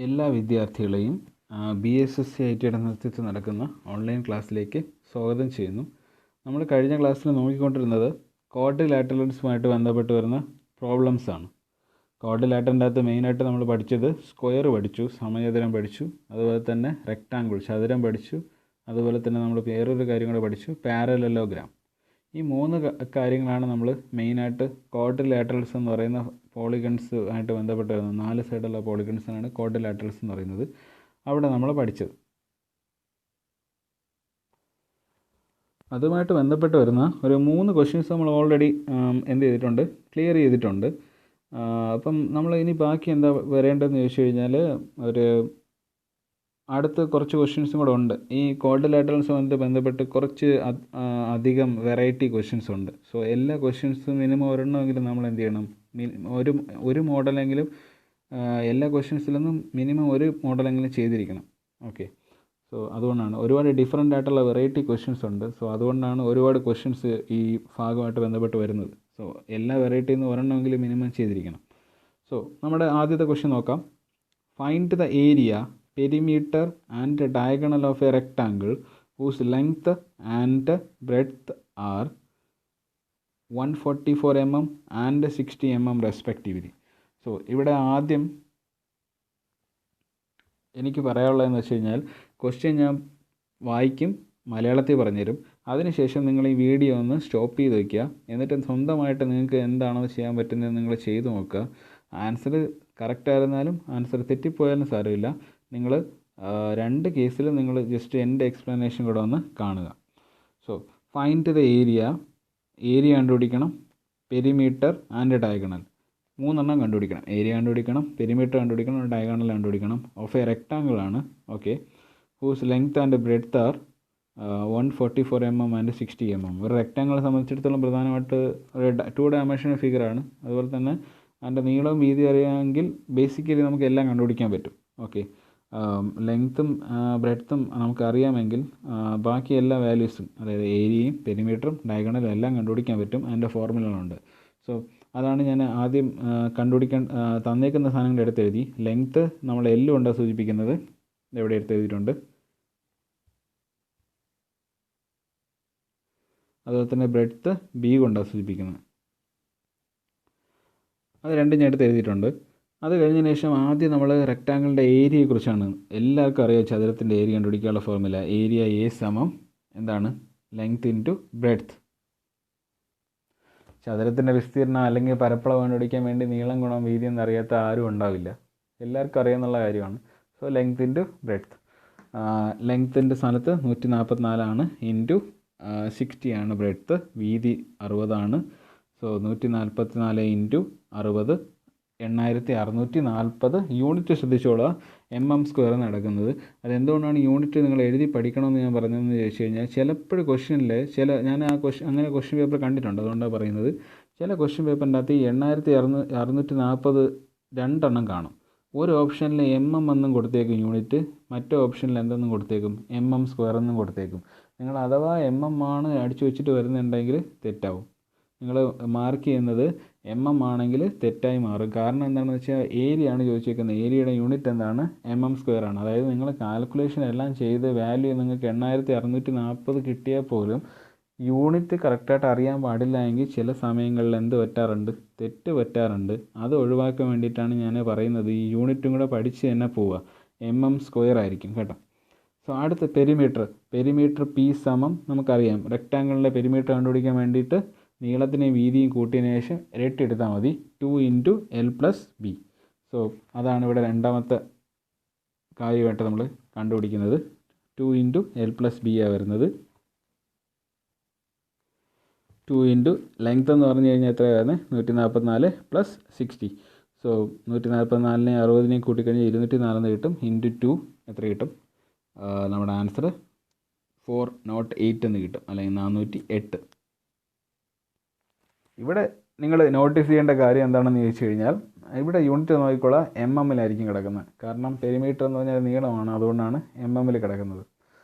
എല്ലാ വിദ്യാർത്ഥികളെയും BSSC ഐടിയുടെ നേതൃത്വത്തിൽ നടക്കുന്ന ഓൺലൈൻ ക്ലാസ്സിലേക്ക് സ്വാഗതം ചെയ്യുന്നു. നമ്മൾ കഴിഞ്ഞ ക്ലാസ്സിൽ നോക്കിക്കൊണ്ടിരുന്നത് ക്വാഡ്രിലാറ്ററൽസുമായിട്ട് ബന്ധപ്പെട്ട് വരുന്ന പ്രോബ്ലംസ് ആണ്. ക്വാഡ്രിലാറ്ററിൻ്റെ അകത്ത് മെയിനായിട്ട് നമ്മൾ പഠിച്ചത് സ്ക്വയർ പഠിച്ചു, സമചതുരം പഠിച്ചു, അതുപോലെ തന്നെ റെക്റ്റാങ്കിൾ ചതുരം പഠിച്ചു, അതുപോലെ തന്നെ നമ്മൾ വേറൊരു കാര്യം കൂടെ പഠിച്ചു, പാരലലോഗ്രാം. ഈ മൂന്ന് കാര്യങ്ങളാണ് നമ്മൾ മെയിനായിട്ട് ക്വാഡ്രിലാറ്ററൽസ് എന്ന് പറയുന്ന പോളിഗൺസ് ആയിട്ട് ബന്ധപ്പെട്ട് വരുന്നത്. 4 സൈഡുള്ള പോളിഗൺസാണ് ക്വാഡ്രിലാറ്ററൽസ് എന്ന് പറയുന്നത്. അവിടെ നമ്മൾ പഠിച്ചത് അതുമായിട്ട് ബന്ധപ്പെട്ട് വരുന്ന ഒരു 3 ക്വസ്റ്റ്യൻസ് നമ്മൾ ഓൾറെഡി എന്ത് ചെയ്തിട്ടുണ്ട്, ക്ലിയർ ചെയ്തിട്ടുണ്ട്. അപ്പം നമ്മൾ ഇനി ബാക്കി എന്താ വരേണ്ടതെന്ന് ചോദിച്ചു കഴിഞ്ഞാൽ ഒരു അടുത്ത് കുറച്ച് ക്വസ്റ്റ്യൻസും കൂടെ ഉണ്ട്. ഈ ക്വാഡ്രിലാറ്ററൽസുമായിട്ട് ബന്ധപ്പെട്ട് കുറച്ച് അധികം വെറൈറ്റി ക്വസ്റ്റ്യൻസ് ഉണ്ട്. സോ എല്ലാ ക്വസ്റ്റ്യൻസും മിനിമം ഒരെണ്ണമെങ്കിലും നമ്മൾ എന്ത് ചെയ്യണം, ഒരു മോഡലെങ്കിലും എല്ലാ ക്വസ്റ്റ്യൻസിൽ നിന്നും മിനിമം ഒരു മോഡലെങ്കിലും ചെയ്തിരിക്കണം. ഓക്കെ, സോ അതുകൊണ്ടാണ് ഒരുപാട് ഡിഫറെൻ്റ് ആയിട്ടുള്ള വെറൈറ്റി ക്വസ്റ്റ്യൻസ് ഉണ്ട്. സോ അതുകൊണ്ടാണ് ഒരുപാട് ക്വസ്റ്റ്യൻസ് ഈ ഭാഗമായിട്ട് ബന്ധപ്പെട്ട് വരുന്നത്. സോ എല്ലാ വെറൈറ്റിയിൽ നിന്ന് ഒരെണ്ണമെങ്കിലും മിനിമം ചെയ്തിരിക്കണം. സോ നമ്മുടെ ആദ്യത്തെ ക്വസ്റ്റ്യൻ നോക്കാം. Find the area, perimeter and diagonal of a rectangle whose length and breadth are 144 mm and 60 mm respectively. So ഇവിടെ ആദ്യം എനിക്ക് പറയാനുള്ളതെന്ന് വെച്ച് കഴിഞ്ഞാൽ, ക്വസ്റ്റ്യൻ ഞാൻ വായിക്കും, മലയാളത്തിൽ പറഞ്ഞുതരും. അതിനുശേഷം നിങ്ങൾ ഈ വീഡിയോ ഒന്ന് സ്റ്റോപ്പ് ചെയ്ത് വയ്ക്കുക. എന്നിട്ട് സ്വന്തമായിട്ട് നിങ്ങൾക്ക് എന്താണോ ചെയ്യാൻ പറ്റുന്നത് നിങ്ങൾ ചെയ്ത് നോക്കുക. ആൻസർ കറക്റ്റ് ആയിരുന്നാലും ആൻസർ തെറ്റിപ്പോയാലും സാരമില്ല. നിങ്ങൾ 2 കേസിൽ നിങ്ങൾ ജസ്റ്റ് എൻ്റെ എക്സ്പ്ലനേഷൻ കൂടെ ഒന്ന് കാണുക. സോ ഫൈൻഡ് ദ ഏരിയ കണ്ടുപിടിക്കണം, പെരിമീറ്റർ ആൻഡ് ഡയഗണൽ 3 കണ്ടുപിടിക്കണം. ഏരിയ കണ്ടുപിടിക്കണം, പെരിമീറ്റർ കണ്ടുപിടിക്കണം, ഡയഗണൽ കണ്ടുപിടിക്കണം. ഓഫ് എ റെക്ടാങ്കിൾ ആണ്. Okay, whose length and breadth are 144 mm and 60 mm. ഒരു റെക്ടാങ്കിളെ സംബന്ധിച്ചിടത്തോളം പ്രധാനമായിട്ട് ഒരു 2 ഡയമെൻഷണൽ ഫിഗറാണ്. അതുപോലെ തന്നെ അതിൻ്റെ നീളവും വീതി അറിയാമെങ്കിൽ ബേസിക്കലി നമുക്ക് എല്ലാം കണ്ടുപിടിക്കാൻ പറ്റും. ഓക്കെ, ലെങ്ത്തും ബ്രെഡ്ത്തും നമുക്കറിയാമെങ്കിൽ ബാക്കി എല്ലാ വാല്യൂസും, അതായത് ഏരിയയും പെരിമീറ്ററും ഡയഗണലും എല്ലാം കണ്ടുപിടിക്കാൻ പറ്റും. അതിൻ്റെ ഫോർമുലകളുണ്ട്. സോ അതാണ് ഞാൻ ആദ്യം തന്നേക്കുന്ന സാധനങ്ങൾ എടുത്തെഴുതി. ലെങ്ത്ത് നമ്മൾ L കൊണ്ടാണ് സൂചിപ്പിക്കുന്നത്, എവിടെ എടുത്തെഴുതിയിട്ടുണ്ട്. അതുപോലെ തന്നെ ബ്രെഡ്ത്ത് B കൊണ്ടാണ് സൂചിപ്പിക്കുന്നത്, അത് രണ്ടും ഞാൻ എടുത്ത് എഴുതിയിട്ടുണ്ട്. അത് കഴിഞ്ഞതിന് ശേഷം ആദ്യം നമ്മൾ റെക്റ്റാങ്കിളിൻ്റെ ഏരിയയെക്കുറിച്ചാണ്. എല്ലാവർക്കും അറിയാം ചതുരത്തിൻ്റെ ഏരിയ കണ്ടുപിടിക്കാനുള്ള ഫോർമുല. ഏരിയ A സമം എന്താണ്, ലെങ്ത് ഇൻറ്റു ബ്രെഡ്ത്ത്. ചതുരത്തിൻ്റെ വിസ്തീർണം അല്ലെങ്കിൽ പരപ്പളവ് കണ്ടുപിടിക്കാൻ വേണ്ടി നീളം ഗുണം വീതി എന്നറിയാത്ത ആരും ഉണ്ടാവില്ല, എല്ലാവർക്കും അറിയാമെന്നുള്ള കാര്യമാണ്. So length into breadth. ലെങ്ത്തിൻ്റെ സ്ഥാനത്ത് 144 ഇൻറ്റു 60 ആണ് ബ്രെഡ്ത്ത്. വീതി 60 ആണ്. So 144 into 60 8640 unit. ശ്രദ്ധിച്ചോളുക, mm² നടക്കുന്നത്. അതെന്തുകൊണ്ടാണ് യൂണിറ്റ് നിങ്ങൾ എഴുതി പഠിക്കണമെന്ന് ഞാൻ പറഞ്ഞതെന്ന് ചോദിച്ചു കഴിഞ്ഞാൽ, ചിലപ്പോൾ ക്വസ്റ്റ്യനിൽ ഞാൻ അങ്ങനെ ക്വസ്റ്റ്യൻ പേപ്പർ കണ്ടിട്ടുണ്ട്. അതുകൊണ്ടാണ് പറയുന്നത്. ചില ക്വസ്റ്റ്യൻ പേപ്പറിൻ്റെ അകത്ത് 8640 2 കാണും. ഒരു ഓപ്ഷനിൽ എന്നും കൊടുത്തേക്കും യൂണിറ്റ്, മറ്റേ ഓപ്ഷനിൽ എന്തെന്നും കൊടുത്തേക്കും, mm² എന്നും കൊടുത്തേക്കും. നിങ്ങൾ അഥവാ ആണ് അടിച്ചു വെച്ചിട്ട് വരുന്നുണ്ടെങ്കിൽ തെറ്റാവും. നിങ്ങൾ മാർക്ക് ചെയ്യുന്നത് ആണെങ്കിൽ തെറ്റായി മാറും. കാരണം എന്താണെന്ന് വെച്ചാൽ ഏരിയ ആണ് ചോദിച്ചേക്കുന്നത്. ഏരിയയുടെ യൂണിറ്റ് എന്താണ്, mm² ആണ്. അതായത് നിങ്ങൾ കാൽക്കുലേഷൻ എല്ലാം ചെയ്ത് വാല്യൂ നിങ്ങൾക്ക് 8640 കിട്ടിയാൽ പോലും യൂണിറ്റ് കറക്റ്റായിട്ട് അറിയാൻ പാടില്ല എങ്കിൽ ചില സമയങ്ങളിൽ എന്ത് പറ്റാറുണ്ട്, തെറ്റ് പറ്റാറുണ്ട്. അത് ഒഴിവാക്കാൻ വേണ്ടിയിട്ടാണ് ഞാൻ പറയുന്നത് ഈ യൂണിറ്റും കൂടെ പഠിച്ച് തന്നെ പോവുക. mm² ആയിരിക്കും കേട്ടോ. സോ അടുത്ത പെരിമീറ്റർ P സമം നമുക്കറിയാം. റെക്റ്റാങ്കിളിൻ്റെ പെരിമീറ്റർ കണ്ടുപിടിക്കാൻ വേണ്ടിയിട്ട് നീളത്തിനെയും വീതിയും കൂട്ടിയതിന് ശേഷം ഇരട്ടി എടുത്താൽ മതി, 2 ഇൻറ്റു L + B. സോ അതാണ് ഇവിടെ രണ്ടാമത്തെ കാര്യമായിട്ട് നമ്മൾ കണ്ടുപിടിക്കുന്നത്. 2 ഇൻറ്റു L + B ആണ് വരുന്നത്. 2 ഇൻറ്റു ലെങ്ത് എന്ന് പറഞ്ഞു കഴിഞ്ഞാൽ എത്രയാണ്, 144 + 60. സോ 144നെ 60നെയും കൂട്ടിക്കഴിഞ്ഞാൽ 204 കിട്ടും. ഇൻറ്റു 2 എത്ര കിട്ടും, നമ്മുടെ ആൻസർ 408 എന്ന് കിട്ടും, അല്ലെങ്കിൽ 408. ഇവിടെ നിങ്ങൾ നോട്ടീസ് ചെയ്യേണ്ട കാര്യം എന്താണെന്ന് ചോദിച്ചു കഴിഞ്ഞാൽ, ഇവിടെ യൂണിറ്റ് നോക്കിക്കോളാം, mm-ലായിരിക്കും കിടക്കുന്നത്. കാരണം പെരിമീറ്റർ എന്ന് പറഞ്ഞാൽ നീളമാണ്, അതുകൊണ്ടാണ് mm-ൽ കിടക്കുന്നത്.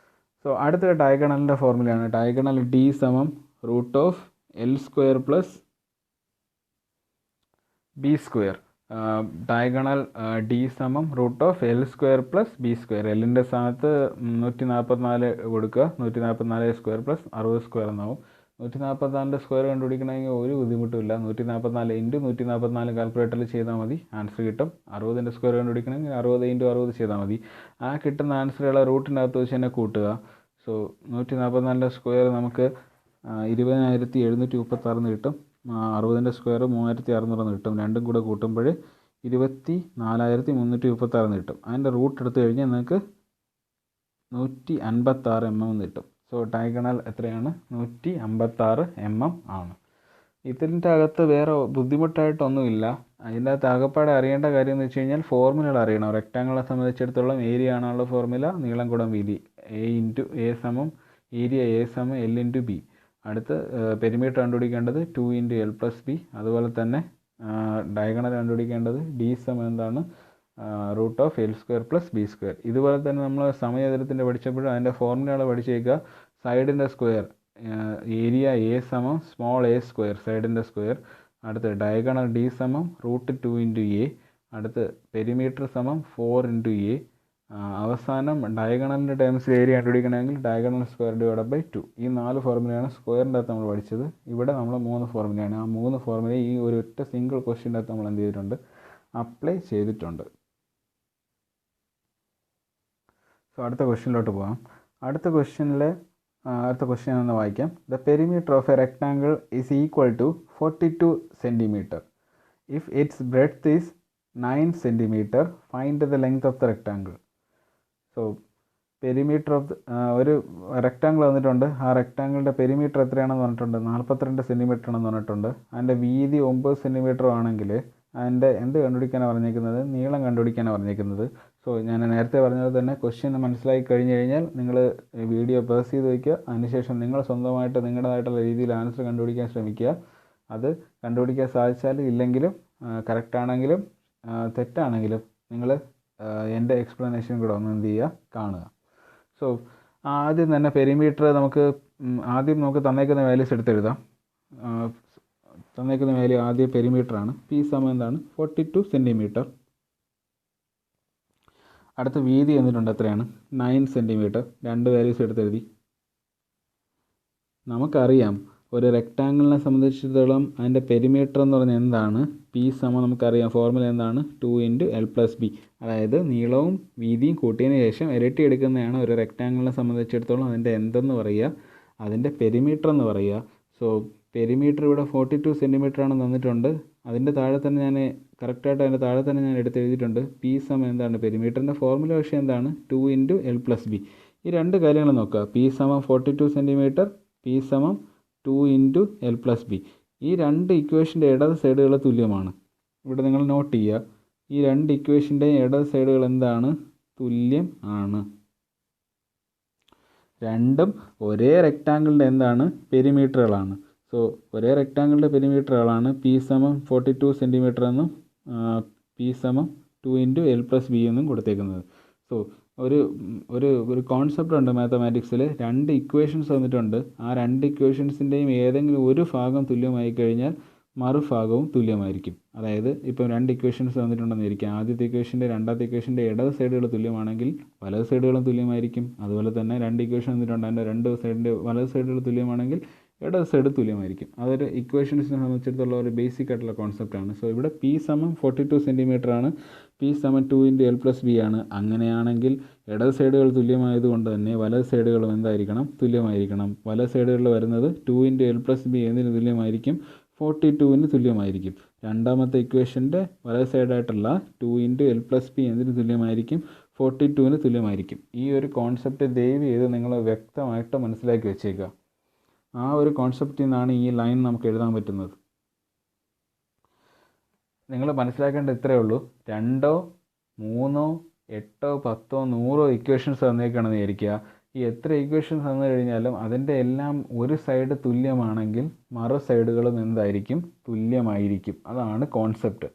സോ അടുത്ത ഡയഗണലിൻ്റെ ഫോർമുലയാണ്. ഡയഗണൽ D സമം √L² + B². ഡയഗണൽ ഡി സമം root of L square plus B square. എല്ലിൻ്റെ സ്ഥാനത്ത് 144 കൊടുക്കുക. 144 സ്ക്വയർ പ്ലസ് 60 സ്ക്വയർ എന്നാവും. 144 സ്ക്വയർ കണ്ടുപിടിക്കണമെങ്കിൽ ഒരു ബുദ്ധിമുട്ടുമില്ല. 144 ഇൻറ്റു 144 കാൽക്കുലേറ്ററിൽ ചെയ്താൽ മതി, ആൻസർ കിട്ടും. 60 സ്ക്വയർ കണ്ടുപിടിക്കണമെങ്കിൽ 60 ഇൻറ്റു 60 ചെയ്താൽ മതി. ആ കിട്ടുന്ന ആൻസറുകളെ റൂട്ടിൻ്റെ അകത്ത് വെച്ച് തന്നെ കൂട്ടുക. സോ 144 സ്ക്വയർ നമുക്ക് 20,736 കിട്ടും. 60 സ്ക്വയർ 3,600 കിട്ടും. രണ്ടും കൂടെ കൂട്ടുമ്പോൾ 24,336 കിട്ടും. അതിൻ്റെ റൂട്ട് എടുത്തു കഴിഞ്ഞാൽ നിങ്ങൾക്ക് 156 mm കിട്ടും. സോ ഡയഗണൽ എത്രയാണ്? 156 mm ആണ്. ഇതിൻ്റെ അകത്ത് വേറെ ബുദ്ധിമുട്ടായിട്ടൊന്നുമില്ല. അതിൻ്റെ അകത്ത് ആകപ്പാടെ അറിയേണ്ട കാര്യം എന്ന് വെച്ച് കഴിഞ്ഞാൽ ഫോർമുലകൾ അറിയണം. റെക്റ്റാങ്കിളെ സംബന്ധിച്ചിടത്തോളം ഏരിയ ആണുള്ള ഫോർമുല നീളം കൂടം വീതി. A ഇൻറ്റു A സമം ഏരിയ A സമം L ഇൻറ്റു ബി. അടുത്ത് പെരിമീറ്റർ കണ്ടുപിടിക്കേണ്ടത് 2 ഇൻറ്റു L പ്ലസ് ബി. അതുപോലെ തന്നെ ഡയഗണൽ കണ്ടുപിടിക്കേണ്ടത് ഡി സമം എന്താണ്? Root of L square plus B square. ഇതുപോലെ തന്നെ നമ്മൾ സമചതുരത്തിൻ്റെ പഠിച്ചപ്പോഴും അതിൻ്റെ ഫോർമുലകൾ പഠിച്ചേക്കുക. സൈഡിൻ്റെ സ്ക്വയർ ഏരിയ A സമം സ്മോൾ a സ്ക്വയർ, സൈഡിൻ്റെ സ്ക്വയർ. അടുത്ത് ഡയഗണൽ ഡി സമം റൂട്ട് 2 ഇൻറ്റു എ. അടുത്ത് പെരിമീറ്റർ സമം 4 ഇൻറ്റു എ. അവസാനം ഡയഗണലിൻ്റെ ടേംസിൽ ഏരിയ കണ്ടുപിടിക്കണമെങ്കിൽ ഡയഗണൽ സ്ക്വയർ ഡിവൈഡ് ബൈ 2. ഈ 4 ഫോർമുലയാണ് സ്ക്വയറിൻ്റെ അകത്ത് നമ്മൾ പഠിച്ചത്. ഇവിടെ നമ്മൾ 3 ഫോർമുലയാണ്. ആ 3 ഫോർമുല ഈ ഒരു ഒറ്റ സിംഗിൾ ക്വസ്റ്റ്യൻ്റെ അകത്ത് നമ്മൾ എന്ത് ചെയ്തിട്ടുണ്ട്? അപ്ലൈ ചെയ്തിട്ടുണ്ട്. സോ അടുത്ത ക്വസ്റ്റ്യനിലോട്ട് പോകാം. അടുത്ത ക്വസ്റ്റ്യൻ ഒന്ന് വായിക്കാം. The perimeter of a rectangle is equal to 42 centimetre. If its breadth is 9 centimetre, find the length of the rectangle. So perimeter of ഒരു റെക്ടാങ്കിൾ വന്നിട്ടുണ്ട്. ആ റെക്ടാങ്കിളിൻ്റെ പെരിമീറ്റർ എത്രയാണെന്ന് പറഞ്ഞിട്ടുണ്ട്? 42 സെൻറ്റിമീറ്റർ ആണെന്ന് പറഞ്ഞിട്ടുണ്ട്. അതിൻ്റെ വീതി 9 സെൻറ്റിമീറ്റർ ആണെങ്കിൽ അതിൻ്റെ എന്ത് കണ്ടുപിടിക്കാനാണ് പറഞ്ഞേക്കുന്നത്? നീളം കണ്ടുപിടിക്കാനാണ് പറഞ്ഞേക്കുന്നത്. സോ ഞാൻ നേരത്തെ പറഞ്ഞത് തന്നെ ക്വസ്റ്റ്യൻ മനസ്സിലാക്കി കഴിഞ്ഞ് കഴിഞ്ഞാൽ നിങ്ങൾ വീഡിയോ പോസ് ചെയ്ത് വയ്ക്കുക. അതിനുശേഷം നിങ്ങൾ സ്വന്തമായിട്ട് നിങ്ങളുടേതായിട്ടുള്ള രീതിയിൽ ആൻസർ കണ്ടുപിടിക്കാൻ ശ്രമിക്കുക. അത് കണ്ടുപിടിക്കാൻ സാധിച്ചാലും ഇല്ലെങ്കിലും കറക്റ്റാണെങ്കിലും തെറ്റാണെങ്കിലും നിങ്ങൾ എൻ്റെ എക്സ്പ്ലനേഷൻ കൂടെ ഒന്ന് എന്ത് ചെയ്യുക? കാണുക. സോ ആദ്യം തന്നെ പെരിമീറ്റർ നമുക്ക് തന്നേക്കുന്ന വാല്യൂസ് എടുത്തെഴുതാം. തന്നേക്കുന്ന വാല്യൂ ആദ്യം പെരിമീറ്ററാണ്. പി സമം എന്താണ്? 42 സെൻറ്റിമീറ്റർ. അടുത്ത വീതി എന്നിട്ടുണ്ട് എത്രയാണ്? 9 സെൻറ്റിമീറ്റർ. രണ്ട് വാല്യൂസ് എടുത്തെഴുതി. നമുക്കറിയാം ഒരു റെക്റ്റാങ്കിളിനെ സംബന്ധിച്ചിടത്തോളം അതിൻ്റെ പെരിമീറ്റർ എന്ന് പറഞ്ഞാൽ എന്താണ്? പി സമം നമുക്കറിയാം ഫോർമുല എന്താണ്? 2 ഇൻറ്റു എൽ പ്ലസ് ബി. അതായത് നീളവും വീതിയും കൂട്ടിയതിന് ശേഷം ഇരട്ടി എടുക്കുന്നതാണ് ഒരു റെക്റ്റാങ്കിളിനെ സംബന്ധിച്ചിടത്തോളം അതിൻ്റെ എന്തെന്ന് പറയുക? അതിൻ്റെ പെരിമീറ്റർ എന്ന് പറയുക. സോ പെരിമീറ്റർ ഇവിടെ 42 സെൻറ്റിമീറ്റർ ആണെന്ന് തന്നിട്ടുണ്ട്. അതിൻ്റെ താഴെ തന്നെ ഞാൻ കറക്റ്റായിട്ട് അതിൻ്റെ താഴെ തന്നെ ഞാൻ എടുത്തെഴുതിയിട്ടുണ്ട്. പി സമം എന്താണ്? പെരിമീറ്ററിൻ്റെ ഫോർമുല പക്ഷേ എന്താണ്? 2 ഇൻറ്റു എൽ പ്ലസ് ബി. ഈ രണ്ട് കാര്യങ്ങൾ നോക്കുക. പി സമം 42 സെൻറ്റിമീറ്റർ, പി സമം 2 ഇൻറ്റു എൽ പ്ലസ് ബി. ഈ രണ്ട് ഇക്വേഷൻ്റെ ഇടത് സൈഡുകൾ തുല്യമാണ്. ഇവിടെ നിങ്ങൾ നോട്ട് ചെയ്യുക. ഈ രണ്ട് ഇക്വേഷൻ്റെയും ഇടത് സൈഡുകൾ എന്താണ്? തുല്യം ആണ്. രണ്ടും ഒരേ റെക്റ്റാങ്കിളിൻ്റെ എന്താണ്? പെരിമീറ്ററുകളാണ്. സോ ഒരേ റെക്റ്റാങ്കിളിൻ്റെ പെരിമീറ്ററുകളാണ്. പി സമം 42 സെൻറ്റിമീറ്റർ എന്നും പി സമം 2 ഇൻറ്റു എൽ പ്ലസ് ബി എന്നും കൊടുത്തേക്കുന്നത്. സോ ഒരു കോൺസെപ്റ്റ് ഉണ്ട് മാത്തമാറ്റിക്സിൽ. രണ്ട് ഇക്വേഷൻസ് തന്നിട്ടുണ്ട്. ആ രണ്ട് ഇക്വേഷൻസിൻ്റെയും ഏതെങ്കിലും ഒരു ഭാഗം തുല്യമായി കഴിഞ്ഞാൽ മറുഭാഗവും തുല്യമായിരിക്കും. അതായത് ഇപ്പം രണ്ട് ഇക്വേഷൻസ് തന്നിട്ടുണ്ടെന്ന് ഇരിക്കുക. ആദ്യത്തെ ഇക്വേഷൻ്റെ രണ്ടാമത്തെ ഇക്വേഷൻ്റെ ഇടത് സൈഡുകൾ തുല്യമാണെങ്കിൽ വലത് സൈഡുകളും തുല്യമായിരിക്കും. അതുപോലെ തന്നെ രണ്ട് ഇക്വേഷൻ തന്നിട്ടുണ്ട്. അതിൻ്റെ രണ്ട് സൈഡിൻ്റെ വലത് സൈഡുകൾ തുല്യമാണെങ്കിൽ ഇടത് സൈഡ് തുല്യമായിരിക്കും. അതൊരു ഇക്വേഷൻസിനെ സംബന്ധിച്ചിടത്തോളം ഒരു ബേസിക് ആയിട്ടുള്ള കോൺസെപ്റ്റാണ്. സോ ഇവിടെ പി സമം 42 സെൻറ്റിമീറ്റർ ആണ്. പി സമം 2 ഇൻറ്റു എൽ പ്ലസ് ബി ആണ്. അങ്ങനെയാണെങ്കിൽ ഇടത് സൈഡുകൾ തുല്യമായതുകൊണ്ട് തന്നെ വലത് സൈഡുകളും എന്തായിരിക്കണം? തുല്യമായിരിക്കണം. വലത് സൈഡുകളിൽ വരുന്നത് 2 ഇൻറ്റു എൽ പ്ലസ് ബി എന്നതിന് തുല്യമായിരിക്കും, 42ന് തുല്യമായിരിക്കും. രണ്ടാമത്തെ ഇക്വേഷൻ്റെ വലത് സൈഡായിട്ടുള്ള 2 ഇൻറ്റു എൽ പ്ലസ് ബി എന്നതിന് തുല്യമായിരിക്കും, 42ന് തുല്യമായിരിക്കും. ഈ ഒരു കോൺസെപ്റ്റ് ദയവ് ചെയ്ത് നിങ്ങൾ വ്യക്തമായിട്ട് മനസ്സിലാക്കി വെച്ചേക്കുക. ആ ഒരു കോൺസെപ്റ്റിൽ നിന്നാണ് ഈ ലൈൻ നമുക്ക് എഴുതാൻ പറ്റുന്നത്. നിങ്ങൾ മനസ്സിലാക്കേണ്ടത് ഇത്രയേ ഉള്ളൂ. 2, 3, 8, 10, 100 ഇക്വേഷൻസ് തന്നേക്കാണെന്ന് വിചാരിക്കുക. ഈ എത്ര ഇക്വേഷൻസ് തന്നു കഴിഞ്ഞാലും അതിൻ്റെ എല്ലാം ഒരു സൈഡ് തുല്യമാണെങ്കിൽ മറു സൈഡുകളും എന്തായിരിക്കും? തുല്യമായിരിക്കും. അതാണ് കോൺസെപ്റ്റ്.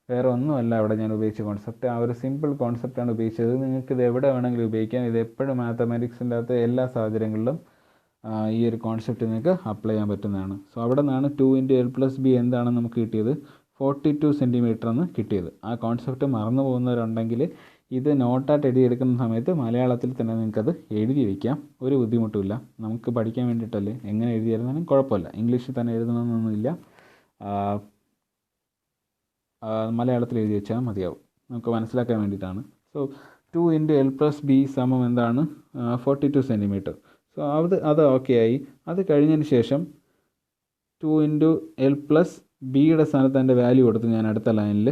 വേറെ ഒന്നുമല്ല അവിടെ ഞാൻ ഉപയോഗിച്ച കോൺസെപ്റ്റ്. ആ ഒരു സിമ്പിൾ കോൺസെപ്റ്റാണ് ഉപയോഗിച്ചത്. നിങ്ങൾക്ക് ഇത് എവിടെ വേണമെങ്കിലും ഉപയോഗിക്കാം. ഇത് എപ്പോഴും മാത്തമാറ്റിക്സിൻ്റെ അകത്ത് എല്ലാ സാഹചര്യങ്ങളിലും ഈ ഒരു കോൺസെപ്റ്റ് നിങ്ങൾക്ക് അപ്ലൈ ചെയ്യാൻ പറ്റുന്നതാണ്. സോ അവിടെ നിന്നാണ് 2 ഇൻറ്റു എൽ പ്ലസ് ബി എന്താണെന്ന് നമുക്ക് കിട്ടിയത്? 42 സെൻറ്റിമീറ്റർ എന്ന് കിട്ടിയത്. ആ കോൺസെപ്റ്റ് മറന്നു പോകുന്നവരുണ്ടെങ്കിൽ ഇത് നോട്ടായിട്ട് എഴുതിയെടുക്കുന്ന സമയത്ത് മലയാളത്തിൽ തന്നെ നിങ്ങൾക്കത് എഴുതി വയ്ക്കാം, ഒരു ബുദ്ധിമുട്ടുമില്ല. നമുക്ക് പഠിക്കാൻ വേണ്ടിയിട്ടല്ലേ, എങ്ങനെ എഴുതിയിരുന്നാലും കുഴപ്പമില്ല. ഇംഗ്ലീഷിൽ തന്നെ എഴുതണമെന്നൊന്നുമില്ല, മലയാളത്തിൽ എഴുതി വെച്ചാൽ മതിയാവും, നമുക്ക് മനസ്സിലാക്കാൻ വേണ്ടിയിട്ടാണ്. സോ 2 × L + B സമം എന്താണ്? 42 സെൻറ്റിമീറ്റർ. സോ അത് ഓക്കെ ആയി. അത് കഴിഞ്ഞതിന് ശേഷം 2 × L + ബിയുടെ സ്ഥാനത്ത് എൻ്റെ വാല്യൂ കൊടുത്തു ഞാൻ അടുത്ത ലൈനിൽ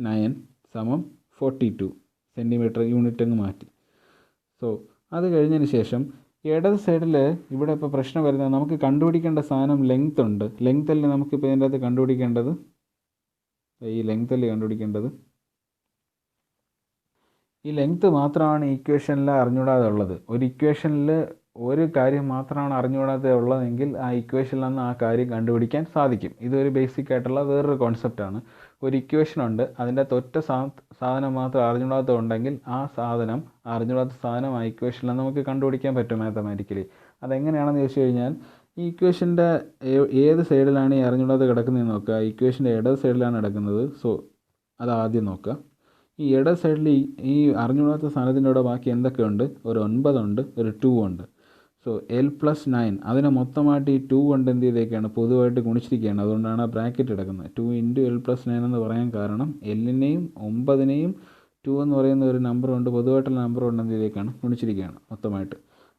9 സമം 42 സെൻറ്റിമീറ്റർ, യൂണിറ്റ് അങ്ങ് മാറ്റി. സോ അത് കഴിഞ്ഞതിന് ശേഷം ഇടത് സൈഡിൽ ഇവിടെ ഇപ്പോൾ പ്രശ്നം വരുന്നത്, നമുക്ക് കണ്ടുപിടിക്കേണ്ട സാധനം ലെങ്ത് ഉണ്ട്. ലെങ്തല്ലേ നമുക്കിപ്പോൾ ഇതിൻ്റെ അകത്ത് കണ്ടുപിടിക്കേണ്ടത്, ഈ ലെങ്തല്ലേ കണ്ടുപിടിക്കേണ്ടത്. ഈ ലെങ്ത്ത് മാത്രമാണ് ഇക്വേഷനിൽ അറിഞ്ഞുകൂടാതെ ഉള്ളത്. ഒരു ഇക്വേഷനിൽ ഒരു കാര്യം മാത്രമാണ് അറിഞ്ഞുകൂടാതെ ഉള്ളതെങ്കിൽ ആ ഇക്വേഷനിൽ നിന്ന് ആ കാര്യം കണ്ടുപിടിക്കാൻ സാധിക്കും. ഇതൊരു ബേസിക് ആയിട്ടുള്ള വേറൊരു കോൺസെപ്റ്റാണ്. ഒരു ഇക്വേഷൻ ഉണ്ട്, അതിൻ്റെ ഒറ്റ സാധനം മാത്രം അറിഞ്ഞുകൂടാത്ത ഉണ്ടെങ്കിൽ ആ അറിഞ്ഞുകൂടാത്ത സാധനം ആ ഇക്വേഷനിൽ നമുക്ക് കണ്ടുപിടിക്കാൻ പറ്റും മാത്തമാറ്റിക്കലി. അതെങ്ങനെയാണെന്ന് ചോദിച്ചു കഴിഞ്ഞാൽ, ഈ ഇക്വേഷൻ്റെ ഏത് സൈഡിലാണ് ഈ അറിഞ്ഞുകൂടാതെ കിടക്കുന്നതെന്ന് നോക്കുക. ഇക്വേഷൻ്റെ ഇടത് സൈഡിലാണ് കിടക്കുന്നത്. സോ അതാദ്യം നോക്കുക. ഈ ഇടത് സൈഡിൽ ഈ അറിഞ്ഞുകൂടാത്ത സാധനത്തിൻ്റെ കൂടെ ബാക്കി എന്തൊക്കെയുണ്ട്? ഒരു 9 ഉണ്ട്, ഒരു 2 ഉണ്ട്. സോ L + 9, അതിനെ മൊത്തമായിട്ട് ഈ 2 കൊണ്ട് എന്ത് ചെയ്തേക്കാണ്? പൊതുവായിട്ട് ഗുണിച്ചിരിക്കുകയാണ്. അതുകൊണ്ടാണ് ആ ബ്രാക്കറ്റ് കിടക്കുന്നത്. 2 × L + 9 എന്ന് പറയാൻ കാരണം എല്ലിനെയും 9നെയും 2 എന്ന് പറയുന്ന ഒരു നമ്പർ കൊണ്ട്, പൊതുവായിട്ടുള്ള നമ്പർ കൊണ്ട് എന്ത് ചെയ്തേക്കാണ്? ഗുണിച്ചിരിക്കുകയാണ് മൊത്തമായിട്ട്.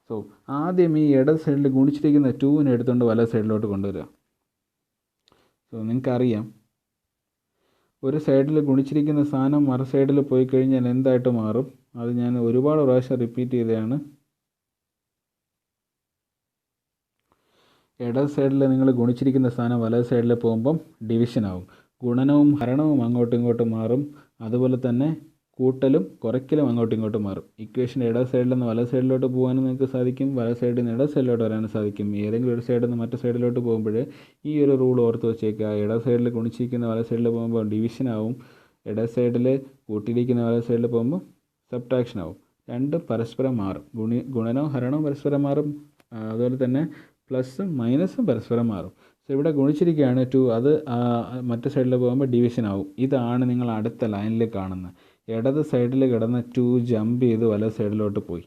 സോ ആദ്യം ഈ ഇടത് സൈഡിൽ ഗുണിച്ചിരിക്കുന്ന 2നെ എടുത്തുകൊണ്ട് വലത് സൈഡിലോട്ട് കൊണ്ടുവരിക. സോ നിങ്ങൾക്കറിയാം, ഒരു സൈഡിൽ ഗുണിച്ചിരിക്കുന്ന സാധനം മറു സൈഡിൽ പോയി കഴിഞ്ഞാൽ എന്തായിട്ട് മാറും? അത് ഞാൻ ഒരുപാട് പ്രാവശ്യം റിപ്പീറ്റ് ചെയ്തതാണ്. ഇടത് സൈഡിൽ നിങ്ങൾ ഗുണിച്ചിരിക്കുന്ന സാധനം വലത് സൈഡിൽ പോകുമ്പം ഡിവിഷൻ ആവും. ഗുണനവും ഹരണവും അങ്ങോട്ടും ഇങ്ങോട്ടും മാറും. അതുപോലെ തന്നെ കൂട്ടലും കുറയ്ക്കലും അങ്ങോട്ടും ഇങ്ങോട്ടും മാറും. ഇക്വേഷൻ്റെ ഇടത് സൈഡിൽ നിന്ന് വലത് സൈഡിലോട്ട് പോകാനും നിങ്ങൾക്ക് സാധിക്കും, വലത് സൈഡിൽ നിന്ന് ഇടത് സൈഡിലോട്ട് വരാനും സാധിക്കും. ഏതെങ്കിലും ഒരു സൈഡിൽ നിന്ന് മറ്റു സൈഡിലോട്ട് പോകുമ്പോൾ ഈ ഒരു റൂൾ ഓർത്ത് വെച്ചേക്കുക. ഇടത് സൈഡിൽ ഗുണിച്ചിരിക്കുന്ന വലത് സൈഡിൽ പോകുമ്പോൾ ഡിവിഷൻ ആവും, ഇടത് സൈഡിൽ കൂട്ടിയിരിക്കുന്ന വലത് സൈഡിൽ പോകുമ്പോൾ സബ്ട്രാക്ഷൻ ആവും. രണ്ടും പരസ്പരം മാറും. ഗുണനവും ഹരണവും പരസ്പരം മാറും, അതുപോലെ തന്നെ പ്ലസും മൈനസും പരസ്പരം മാറും. സോ ഇവിടെ ഗുണിച്ചിരിക്കുകയാണ് 2, അത് മറ്റു സൈഡിൽ പോകുമ്പോൾ ഡിവിഷൻ ആവും. ഇതാണ് നിങ്ങൾ അടുത്ത ലൈനിൽ കാണുന്നത്. ഇടത് സൈഡിൽ കിടന്ന 2 ജമ്പ് ചെയ്ത് വലത് സൈഡിലോട്ട് പോയി.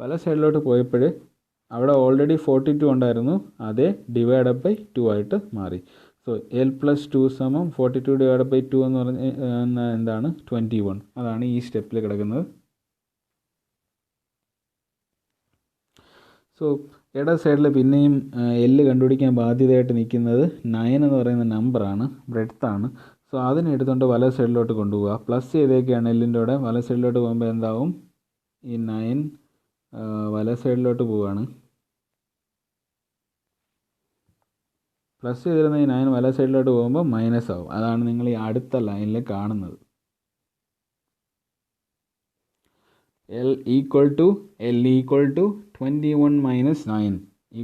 വലത് സൈഡിലോട്ട് പോയപ്പോൾ അവിടെ ഓൾറെഡി 42 ഉണ്ടായിരുന്നു, അതേ /2 ആയിട്ട് മാറി. സോ L + 2 സമം 42 / 2 എന്ന് പറഞ്ഞ എന്താണ്? 21. അതാണ് ഈ സ്റ്റെപ്പിൽ കിടക്കുന്നത്. സോ ഇടത് സൈഡിൽ പിന്നെയും L കണ്ടുപിടിക്കാൻ ബാധ്യതയായിട്ട് നിൽക്കുന്നത് 9 എന്ന് പറയുന്ന നമ്പറാണ്, ബ്രെഡ്ത്താണ്. സോ അതിനെ എടുത്തുകൊണ്ട് വലത് സൈഡിലോട്ട് കൊണ്ടുപോവുക. പ്ലസ് ചെയ്തേക്കാണ് എല്ലിൻ്റെ കൂടെ. വലത് സൈഡിലോട്ട് പോകുമ്പോൾ എന്താവും? ഈ 9 വലത് സൈഡിലോട്ട് പോവുകയാണ്. പ്ലസ് ചെയ്തിരുന്ന ഈ 9 വലത് സൈഡിലോട്ട് പോകുമ്പോൾ മൈനസ് ആവും. അതാണ് നിങ്ങൾ ഈ അടുത്ത ലൈനിൽ കാണുന്നത്. L = 21 - 9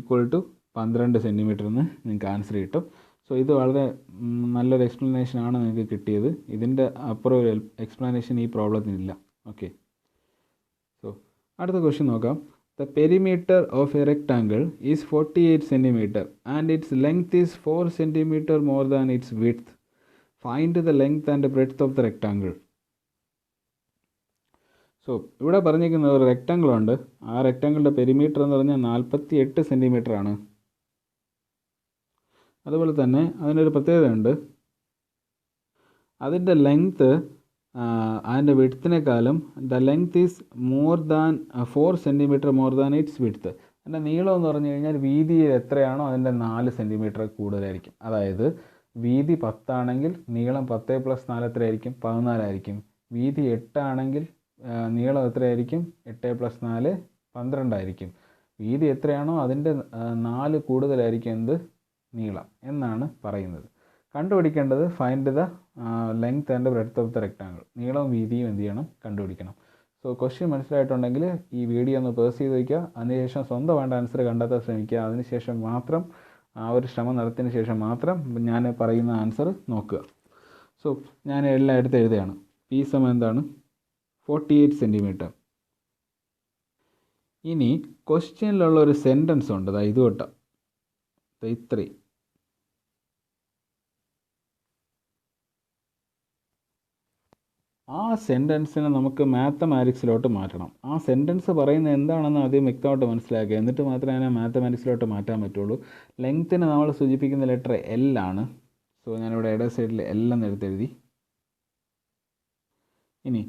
= 12 സെൻറ്റിമീറ്റർ എന്ന് നിങ്ങൾക്ക് ആൻസർ കിട്ടും. സോ ഇത് വളരെ നല്ലൊരു എക്സ്പ്ലനേഷനാണ് നിങ്ങൾക്ക് കിട്ടിയത്. ഇതിൻ്റെ അപ്പുറം ഒരു എക്സ്പ്ലനേഷൻ ഈ പ്രോബ്ലത്തിനില്ല. ഓക്കെ, സോ അടുത്ത ക്വസ്റ്റ്യൻ നോക്കാം. The perimeter of a rectangle is 48 centimeter and its length is 4 centimeter more than its width. Find the length and breadth of the rectangle. So ഇവിടെ പറഞ്ഞിരിക്കുന്ന ഒരു റെക്റ്റാങ്കിൾ ഉണ്ട്. ആ റെക്റ്റാങ്കിളിൻ്റെ പെരിമീറ്റർ എന്ന് പറഞ്ഞാൽ 48 സെൻറ്റിമീറ്റർ ആണ്. അതുപോലെ തന്നെ അതിനൊരു പ്രത്യേകതയുണ്ട്. അതിൻ്റെ ലെങ്ത്ത് അതിൻ്റെ വിഡ്ത്തിനേക്കാളും the length is more than 4 centimetre more than its width. അതിൻ്റെ നീളം എന്ന് പറഞ്ഞു കഴിഞ്ഞാൽ വീതി എത്രയാണോ അതിൻ്റെ 4 സെൻറ്റിമീറ്റർ കൂടുതലായിരിക്കും. അതായത് വീതി 10 ആണെങ്കിൽ നീളം 10 + 4 എത്രയായിരിക്കും? 14 ആയിരിക്കും. വീതി 8 ആണെങ്കിൽ നീളം എത്രയായിരിക്കും? 8 + 4 12 ആയിരിക്കും. വീതി എത്രയാണോ അതിൻ്റെ 4 കൂടുതലായിരിക്കും എന്ത്? നീളം എന്നാണ് പറയുന്നത്. കണ്ടുപിടിക്കേണ്ടത് find the length and breadth of the rectangle. നീളവും വീതിയും എന്ത് ചെയ്യണം? കണ്ടുപിടിക്കണം. സോ ക്വസ്റ്റ്യൻ മനസ്സിലായിട്ടുണ്ടെങ്കിൽ ഈ വീഡിയോ ഒന്ന് പേഴ്സ് ചെയ്ത് വയ്ക്കുക. അതിനുശേഷം സ്വന്തം വേണ്ട ആൻസർ കണ്ടെത്താൻ ശ്രമിക്കുക. അതിനുശേഷം മാത്രം ആ ഒരു ശ്രമം നടത്തിയതിന് ശേഷം മാത്രം ഞാൻ പറയുന്ന ആൻസർ നോക്കുക. സോ ഞാൻ എല്ലാം എഴുതുകയാണ്. പി സമം എന്താണ്? 48 സെൻറ്റിമീറ്റർ. ഇനി ക്വസ്റ്റ്യനിലുള്ള ഒരു സെൻറ്റൻസ് ഉണ്ട്, ഇത് തൊട്ട ഇത്രയും. ആ സെൻറ്റൻസിനെ നമുക്ക് മാത്തമാറ്റിക്സിലോട്ട് മാറ്റണം. ആ സെൻറ്റൻസ് പറയുന്നത് എന്താണെന്ന് ആദ്യം വ്യക്തമായിട്ട് മനസ്സിലാക്കുക, എന്നിട്ട് മാത്രമേ അതിനെ മാത്തമാറ്റിക്സിലോട്ട് മാറ്റാൻ പറ്റുള്ളൂ. ലെങ്ത്തിന് നമ്മൾ സൂചിപ്പിക്കുന്ന ലെറ്റർ എൽ ആണ്. സോ ഞാനിവിടെ ഇടത് സൈഡിൽ എൽ എന്ന് എടുത്തെഴുതി. ഇനി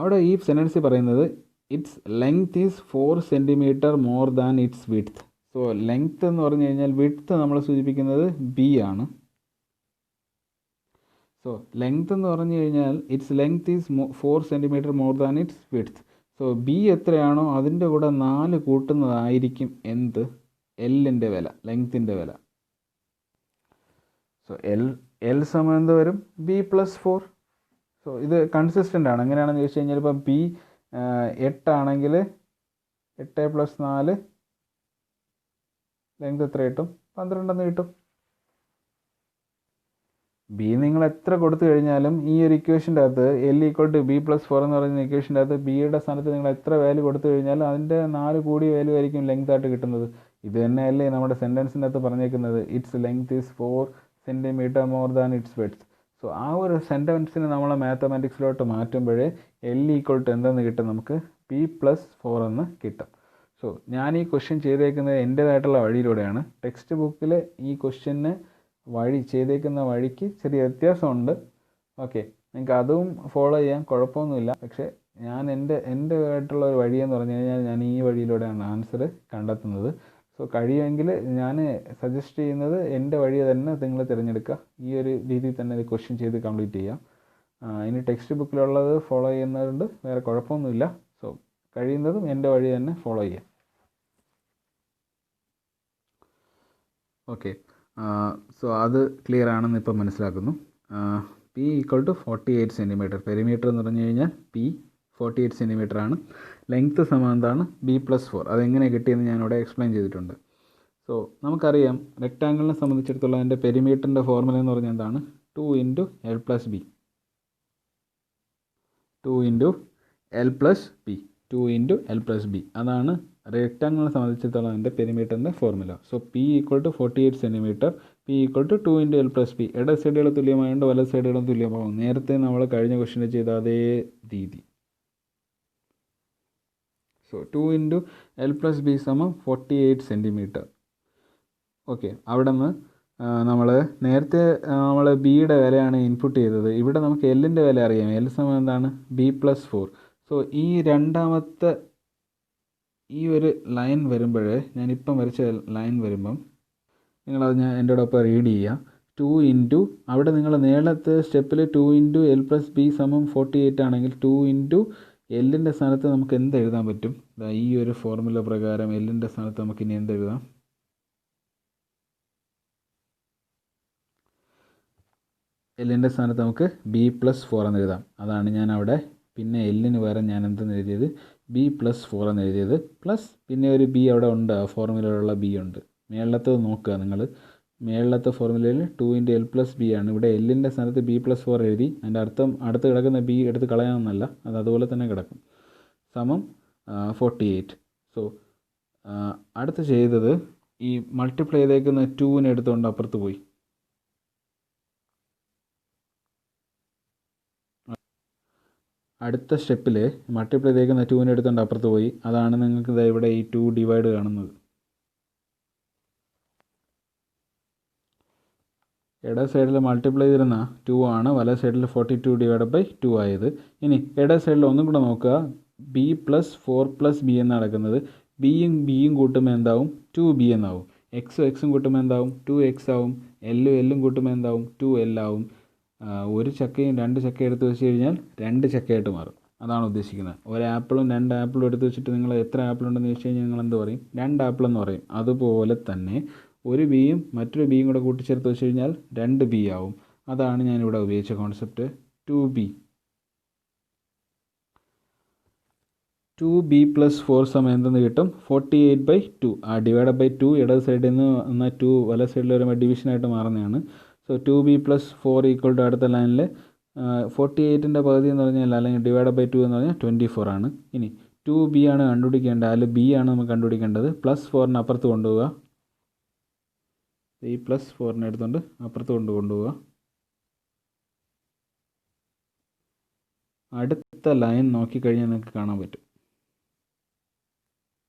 അവിടെ ഈ സെൻറ്റൻസ് പറയുന്നത് its length is 4 centimetre more than its width. So length എന്ന് പറഞ്ഞു കഴിഞ്ഞാൽ വിഡ്ത്ത് നമ്മൾ സൂചിപ്പിക്കുന്നത് ബി ആണ്. സോ ലെങ്ത് എന്ന് പറഞ്ഞു കഴിഞ്ഞാൽ its length is 4 centimetre more than its width. So B എത്രയാണോ അതിൻ്റെ കൂടെ 4 കൂട്ടുന്നതായിരിക്കും എന്ത്, എല്ലിൻ്റെ വില, ലെങ്ത്തിൻ്റെ വില. സോ എൽ സമയം എന്ത് വരും, ബി പ്ലസ് 4. സോ ഇത് കൺസിസ്റ്റൻ്റ് ആണ്. എങ്ങനെയാണെന്ന് ചോദിച്ചു കഴിഞ്ഞാൽ ഇപ്പം ബി 8 ആണെങ്കിൽ 8 + 4 ലെങ്ത് എത്ര കിട്ടും, 12 എന്ന് കിട്ടും. ബി നിങ്ങൾ എത്ര കൊടുത്തു കഴിഞ്ഞാലും ഈ ഒരു ഇക്വേഷൻ്റെ അകത്ത് എൽ = ബി + 4 എന്ന് പറയുന്ന ഇക്വേഷൻ്റെ അകത്ത് ബിയുടെ സ്ഥാനത്ത് നിങ്ങൾ എത്ര വാല്യൂ കൊടുത്തു കഴിഞ്ഞാലും അതിൻ്റെ 4 കൂടിയ വാല്യൂ ആയിരിക്കും ലെങ്ത് ആയിട്ട് കിട്ടുന്നത്. ഇത് തന്നെയല്ലേ നമ്മുടെ സെൻറ്റൻസിൻ്റെ അകത്ത് പറഞ്ഞേക്കുന്നത്, its length is 4 centimetre more than its width. So ആ ഒരു സെൻറ്റൻസിനെ നമ്മൾ മാത്തമാറ്റിക്സിലോട്ട് മാറ്റുമ്പോഴേ എൽ = എന്തെന്ന് കിട്ടും, നമുക്ക് ബി + 4 എന്ന് കിട്ടും. സോ ഞാൻ ഈ ക്വസ്റ്റ്യൻ ചെയ്തേക്കുന്നത് എൻ്റേതായിട്ടുള്ള വഴിയിലൂടെയാണ്. ടെക്സ്റ്റ് ബുക്കിൽ ഈ ക്വസ്റ്റ്യന് ചെയ്തേക്കുന്ന വഴിക്ക് ചെറിയ വ്യത്യാസമുണ്ട്. ഓക്കെ, നിങ്ങൾക്ക് അതും ഫോളോ ചെയ്യാൻ കുഴപ്പമൊന്നുമില്ല. പക്ഷേ ഞാൻ എൻ്റെ ആയിട്ടുള്ള ഒരു വഴിയെന്ന് പറഞ്ഞു കഴിഞ്ഞാൽ ഞാൻ ഈ വഴിയിലൂടെയാണ് ആൻസർ കണ്ടെത്തുന്നത്. സോ കഴിയുമെങ്കിൽ ഞാൻ സജസ്റ്റ് ചെയ്യുന്നത് എൻ്റെ വഴി തന്നെ നിങ്ങൾ തിരഞ്ഞെടുക്കുക. ഈ ഒരു രീതിയിൽ തന്നെ ഇത് ക്വസ്റ്റ്യൻ ചെയ്ത് കംപ്ലീറ്റ് ചെയ്യാം. ഇനി ടെക്സ്റ്റ് ബുക്കിലുള്ളത് ഫോളോ ചെയ്യുന്നതുകൊണ്ട് വേറെ കുഴപ്പമൊന്നുമില്ല. സോ കഴിയുന്നതും എൻ്റെ വഴി തന്നെ ഫോളോ ചെയ്യാം. ഓക്കെ, സോ അത് ക്ലിയർ ആണെന്ന് ഇപ്പം മനസ്സിലാക്കുന്നു. P = 48 centimetre. പെരിമീറ്റർ എന്ന് പറഞ്ഞു കഴിഞ്ഞാൽ പി 48 സെൻറ്റിമീറ്റർ ആണ്. ലെങ്ത്ത് സമയം എന്താണ്, ബി + 4. അതെങ്ങനെ കിട്ടിയെന്ന് ഞാനിവിടെ എക്സ്പ്ലെയിൻ ചെയ്തിട്ടുണ്ട്. സോ നമുക്കറിയാം റെക്റ്റാങ്കിളിനെ സംബന്ധിച്ചിടത്തോളം അതിൻ്റെ പെരിമീറ്ററിൻ്റെ ഫോർമുല എന്ന് പറഞ്ഞാൽ എന്താണ്, 2 × L + B. 2 × L + B. 2 × L + B. അതാണ് റെക്റ്റാങ്കിളിനെ സംബന്ധിച്ചിടത്തോളം അതിൻ്റെ പെരിമീറ്ററിൻ്റെ formula. So P = 48 centimetre, P = 2 × L + B. ഇട സൈഡുകൾ തുല്യമായതുകൊണ്ട് വല സൈഡുകളും തുല്യമാകും. നേരത്തെ നമ്മൾ കഴിഞ്ഞ ക്വസ്റ്റ്യൻ ചെയ്ത അതേ രീതി. So 2 × L + B = 48 centimetre. Okay, അവിടെ നിന്ന് നമ്മൾ നേരത്തെ നമ്മൾ ബിയുടെ വിലയാണ് ഇൻപുട്ട് ചെയ്തത്. ഇവിടെ നമുക്ക് എല്ലിൻ്റെ വില അറിയാം. എൽ സമയം എന്താണ്, ബി + 4. സോ ഈ രണ്ടാമത്തെ ഈ ഒരു ലൈൻ വരുമ്പോഴേ, ഞാനിപ്പം വരച്ച ലൈൻ വരുമ്പം നിങ്ങളത് എൻ്റെ ഒപ്പം റീഡ് ചെയ്യുക. 2 × അവിടെ നിങ്ങൾ നേരത്തെ സ്റ്റെപ്പിൽ 2 × L + B = 48 ആണെങ്കിൽ 2 × എല്ലിൻ്റെ സ്ഥാനത്ത് നമുക്ക് എന്ത് എഴുതാൻ പറ്റും, ഈ ഒരു ഫോർമുല പ്രകാരം എല്ലിൻ്റെ സ്ഥാനത്ത് നമുക്ക് ഇനി എന്ത് എഴുതാം, എല്ലിൻ്റെ സ്ഥാനത്ത് നമുക്ക് ബി + 4 എന്ന് എഴുതാം. അതാണ് ഞാൻ അവിടെ പിന്നെ എല്ലിന് പകരം ഞാൻ എന്തെന്ന് എഴുതിയത്, ബി + 4 എന്ന് എഴുതിയത്. പ്ലസ് പിന്നെ ഒരു ബി അവിടെ ഉണ്ട്, ആ ഫോർമുലയിലുള്ള ബി ഉണ്ട്. മേളത്തെ നോക്കുക നിങ്ങൾ, മേളത്തെ ഫോർമുലയിൽ 2 × L + B ആണ്. ഇവിടെ എല്ലിൻ്റെ സ്ഥാനത്ത് ബി + 4 എഴുതി. അതിൻ്റെ അർത്ഥം അടുത്ത് കിടക്കുന്ന ബി എടുത്ത് കളയാമെന്നല്ല, അത് അതുപോലെ തന്നെ കിടക്കും. സമം 48. സോ അടുത്ത് ചെയ്തത് ഈ മൾട്ടിപ്ലൈ ചെയ്തേക്കുന്ന 2-നെ എടുത്തുകൊണ്ട് അപ്പുറത്ത് പോയി. അടുത്ത സ്റ്റെപ്പിൽ മൾട്ടിപ്ലൈ ചെയ്തേക്കുന്ന 2-നെ എടുത്തുകൊണ്ട് അപ്പുറത്ത് പോയി. അതാണ് നിങ്ങൾക്ക് ഇവിടെ ഈ 2 ഡിവൈഡ് കാണുന്നത്. ഇട സൈഡിൽ മൾട്ടിപ്ലൈ ചെയ്തിരുന്ന 2 ആണ്, വല സൈഡിൽ 42/2 ആയത്. ഇനി ഇട സൈഡിൽ ഒന്നും കൂടെ നോക്കുക, ബി + 4 + B എന്ന് നടക്കുന്നത്. ബിയും ബിയും കൂട്ടുമ്പോൾ എന്താവും, 2B എന്നാവും. എക്സും കൂട്ടുമ്പോൾ എന്താവും, 2x ആവും. എല്ലും കൂട്ടുമ്പോൾ എന്താവും, 2L ആവും. ഒരു ചക്കയും 2 ചക്കയും എടുത്ത് വെച്ച് കഴിഞ്ഞാൽ 2 ചക്കയായിട്ട് മാറും. അതാണ് ഉദ്ദേശിക്കുന്നത്. ഒരു ആപ്പിളും 2 ആപ്പിളും എടുത്ത് വെച്ചിട്ട് നിങ്ങൾ എത്ര ആപ്പിൾ ഉണ്ടെന്ന് ചോദിച്ചു കഴിഞ്ഞാൽ നിങ്ങൾ എന്ത് പറയും, 2 ആപ്പിൾ എന്ന് പറയും. അതുപോലെ തന്നെ ഒരു ബിയും മറ്റൊരു ബിയും കൂടെ കൂട്ടിച്ചേർത്ത് വെച്ച് കഴിഞ്ഞാൽ 2B ആവും. അതാണ് ഞാനിവിടെ ഉപയോഗിച്ച കോൺസെപ്റ്റ്, 2B. 2B + 4 സമയം എന്തെന്ന് കിട്ടും, 48/2. ആ /2 ഇടത് സൈഡിൽ നിന്ന് എന്നാൽ 2 വല സൈഡിൽ വരുമ്പോൾ ഡിവിഷനായിട്ട് മാറുന്നതാണ്. സോ 2B + 4 = അടുത്ത ലൈനിൽ 48ൻ്റെ പകുതി എന്ന് പറഞ്ഞാൽ, അല്ലെങ്കിൽ /2 എന്ന് പറഞ്ഞാൽ 24 ആണ്. ഇനി 2B ആണ് കണ്ടുപിടിക്കേണ്ടത്, അല്ലെങ്കിൽ B ആണ് നമുക്ക് കണ്ടുപിടിക്കേണ്ടത്. +4-നെ അപ്പുറത്ത് കൊണ്ടുപോവുക. ഈ +4-നെ എടുത്തുകൊണ്ട് അപ്പുറത്ത് കൊണ്ടുപോവുക. അടുത്ത ലൈൻ നോക്കിക്കഴിഞ്ഞാൽ നിങ്ങൾക്ക് കാണാൻ പറ്റും.